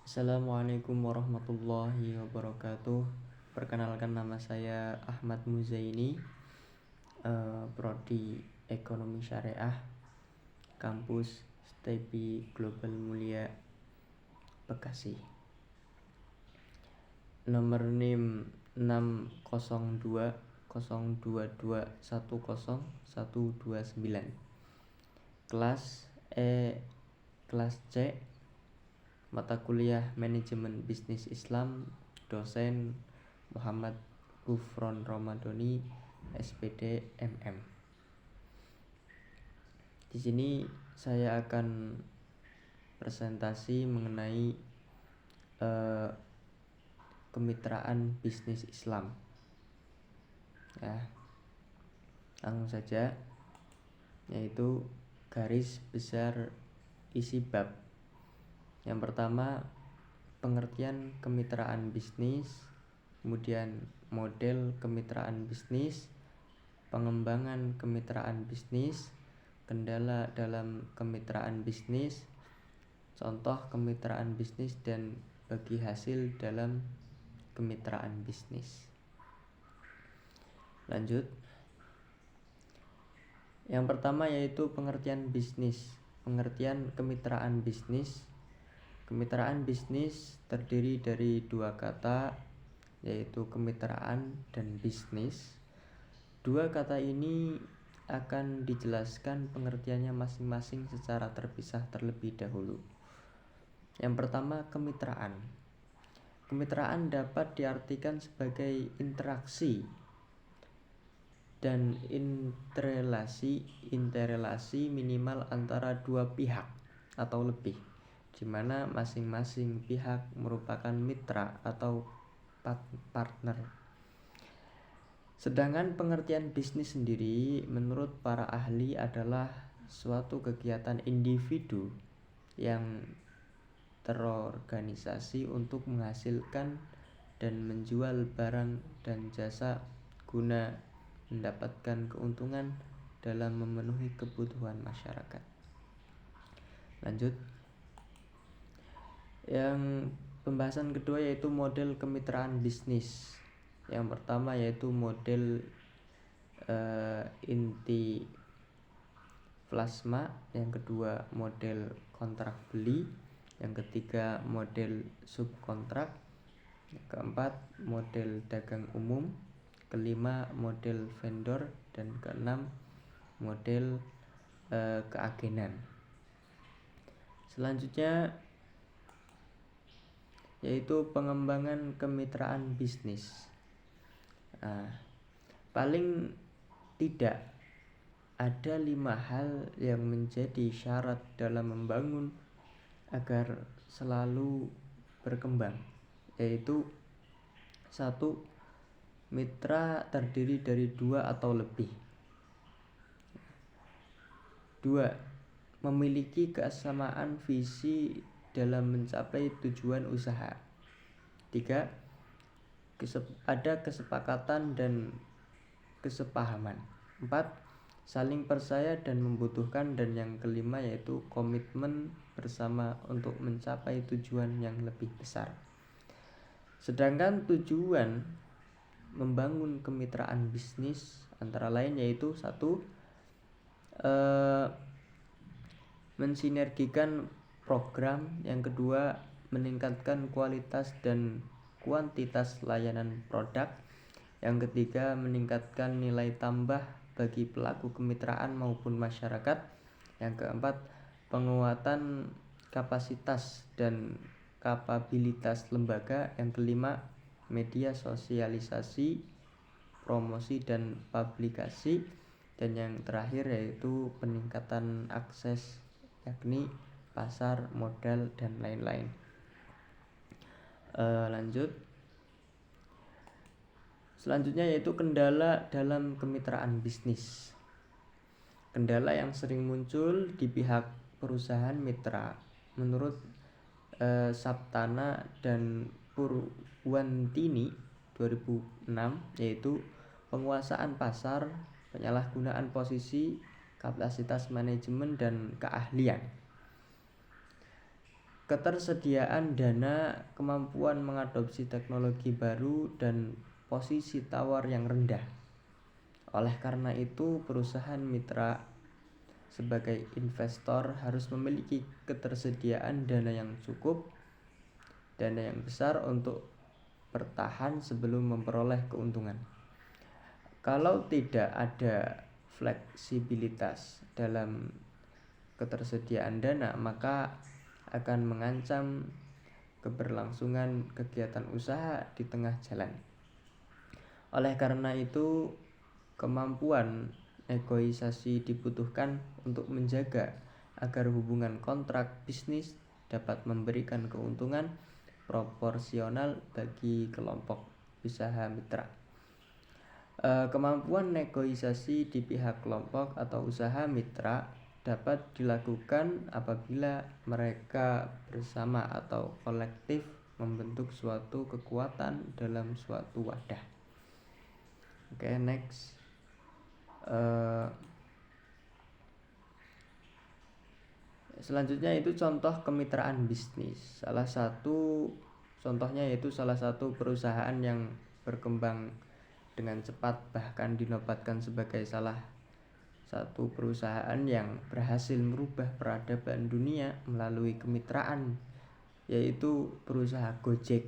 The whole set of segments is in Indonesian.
Assalamualaikum warahmatullahi wabarakatuh. Perkenalkan, nama saya Ahmad Muzaini, Prodi Ekonomi Syariah, Kampus STEPI Global Mulia, Bekasi. Nomor NIM 60202210129. Kelas C, mata kuliah Manajemen Bisnis Islam, dosen Muhammad Gufron Ramadhani, SPD MM. Di sini saya akan presentasi mengenai kemitraan bisnis Islam. Ya, langsung saja, yaitu garis besar isi bab. Yang pertama, pengertian kemitraan bisnis, kemudian model kemitraan bisnis, pengembangan kemitraan bisnis, kendala dalam kemitraan bisnis, contoh kemitraan bisnis, dan bagi hasil dalam kemitraan bisnis. Lanjut. Yang pertama yaitu pengertian bisnis. Pengertian kemitraan bisnis. Kemitraan bisnis terdiri dari dua kata, yaitu kemitraan dan bisnis. Dua kata ini akan dijelaskan pengertiannya masing-masing secara terpisah terlebih dahulu. Yang pertama, kemitraan. Kemitraan dapat diartikan sebagai interaksi dan interrelasi minimal antara dua pihak atau lebih, di mana masing-masing pihak merupakan mitra atau partner. Sedangkan pengertian bisnis sendiri menurut para ahli adalah suatu kegiatan individu yang terorganisasi untuk menghasilkan dan menjual barang dan jasa guna mendapatkan keuntungan dalam memenuhi kebutuhan masyarakat. Lanjut. Yang pembahasan kedua yaitu model kemitraan bisnis. Yang pertama yaitu model inti plasma, yang kedua model kontrak beli, yang ketiga model subkontrak, yang keempat model dagang umum, kelima model vendor, dan keenam model keagenan. Selanjutnya yaitu pengembangan kemitraan bisnis. Paling tidak ada 5 hal yang menjadi syarat dalam membangun agar selalu berkembang, yaitu 1. Mitra terdiri dari 2 atau lebih. 2. Memiliki kesamaan visi dalam mencapai tujuan usaha. 3. Ada kesepakatan dan kesepahaman. 4. Saling percaya dan membutuhkan. Dan yang kelima yaitu komitmen bersama untuk mencapai tujuan yang lebih besar. Sedangkan tujuan membangun kemitraan bisnis antara lain yaitu 1. Mensinergikan program. Yang kedua, meningkatkan kualitas dan kuantitas layanan produk. Yang ketiga, meningkatkan nilai tambah bagi pelaku kemitraan maupun masyarakat. Yang keempat, penguatan kapasitas dan kapabilitas lembaga. Yang kelima, media sosialisasi, promosi dan publikasi. Dan yang terakhir yaitu peningkatan akses, yakni pasar, modal, dan lain-lain. Lanjut. Selanjutnya yaitu kendala dalam kemitraan bisnis. Kendala yang sering muncul di pihak perusahaan mitra menurut Saptana dan Purwantini 2006 yaitu penguasaan pasar, penyalahgunaan posisi, kapasitas manajemen, dan keahlian. ketersediaan dana, kemampuan mengadopsi teknologi baru, dan posisi tawar yang rendah. Oleh karena itu, perusahaan mitra sebagai investor harus memiliki ketersediaan dana yang cukup, dana yang besar untuk bertahan sebelum memperoleh keuntungan. Kalau tidak ada fleksibilitas dalam ketersediaan dana, maka akan mengancam keberlangsungan kegiatan usaha di tengah jalan. Oleh karena itu, kemampuan negosiasi dibutuhkan untuk menjaga agar hubungan kontrak bisnis dapat memberikan keuntungan proporsional bagi kelompok usaha mitra. Kemampuan negosiasi di pihak kelompok atau usaha mitra dapat dilakukan apabila mereka bersama atau kolektif membentuk suatu kekuatan dalam suatu wadah. Oke, next. Selanjutnya itu contoh kemitraan bisnis. Salah satu contohnya yaitu salah satu perusahaan yang berkembang dengan cepat, bahkan dinobatkan sebagai salah satu perusahaan yang berhasil merubah peradaban dunia melalui kemitraan, yaitu perusahaan Gojek,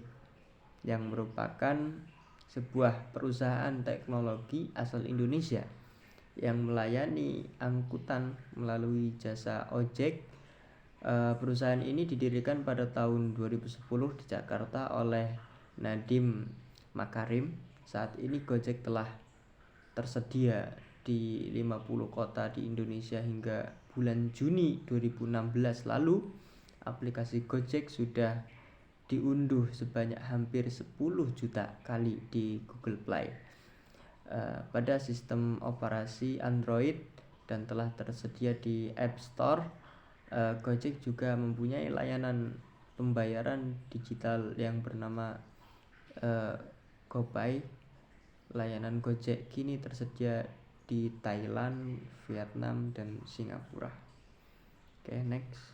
yang merupakan sebuah perusahaan teknologi asal Indonesia yang melayani angkutan melalui jasa ojek. Perusahaan ini didirikan pada tahun 2010 di Jakarta oleh Nadiem Makarim. Saat ini Gojek telah tersedia di 50 kota di Indonesia hingga bulan Juni 2016 lalu. Aplikasi Gojek sudah diunduh sebanyak hampir 10 juta kali di Google Play pada sistem operasi Android dan telah tersedia di App Store. Gojek juga mempunyai layanan pembayaran digital yang bernama GoPay. Layanan Gojek kini tersedia di Thailand, Vietnam, dan Singapura. Oke, next.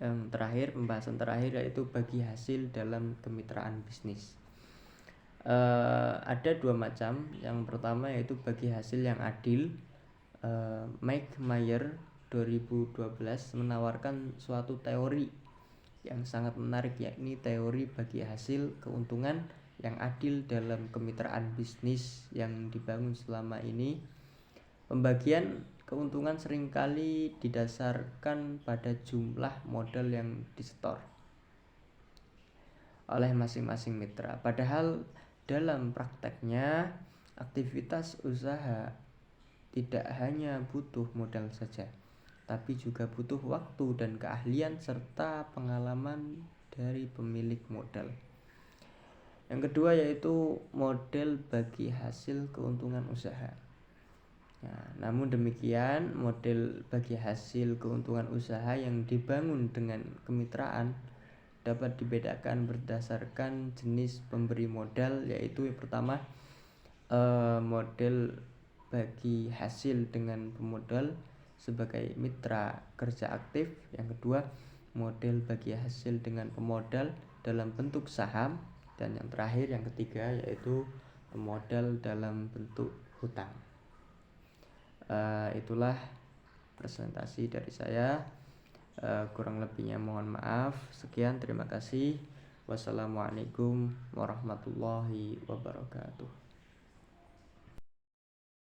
Yang terakhir, pembahasan terakhir yaitu bagi hasil dalam kemitraan bisnis. Ada dua macam. Yang pertama yaitu bagi hasil yang adil. Mike Mayer 2012 menawarkan suatu teori yang sangat menarik, yakni teori bagi hasil keuntungan yang adil dalam kemitraan bisnis yang dibangun selama ini. Pembagian keuntungan seringkali didasarkan pada jumlah modal yang disetor oleh masing-masing mitra. Padahal dalam prakteknya aktivitas usaha tidak hanya butuh modal saja, tapi juga butuh waktu dan keahlian serta pengalaman dari pemilik modal. Yang kedua yaitu model bagi hasil keuntungan usaha. Namun demikian, model bagi hasil keuntungan usaha yang dibangun dengan kemitraan dapat dibedakan berdasarkan jenis pemberi modal, yaitu yang pertama model bagi hasil dengan pemodal sebagai mitra kerja aktif. Yang kedua, model bagi hasil dengan pemodal dalam bentuk saham. Dan yang terakhir, yang ketiga, yaitu pemodal dalam bentuk hutang. Itulah presentasi dari saya. Kurang lebihnya mohon maaf. Sekian, terima kasih. Wassalamualaikum warahmatullahi wabarakatuh.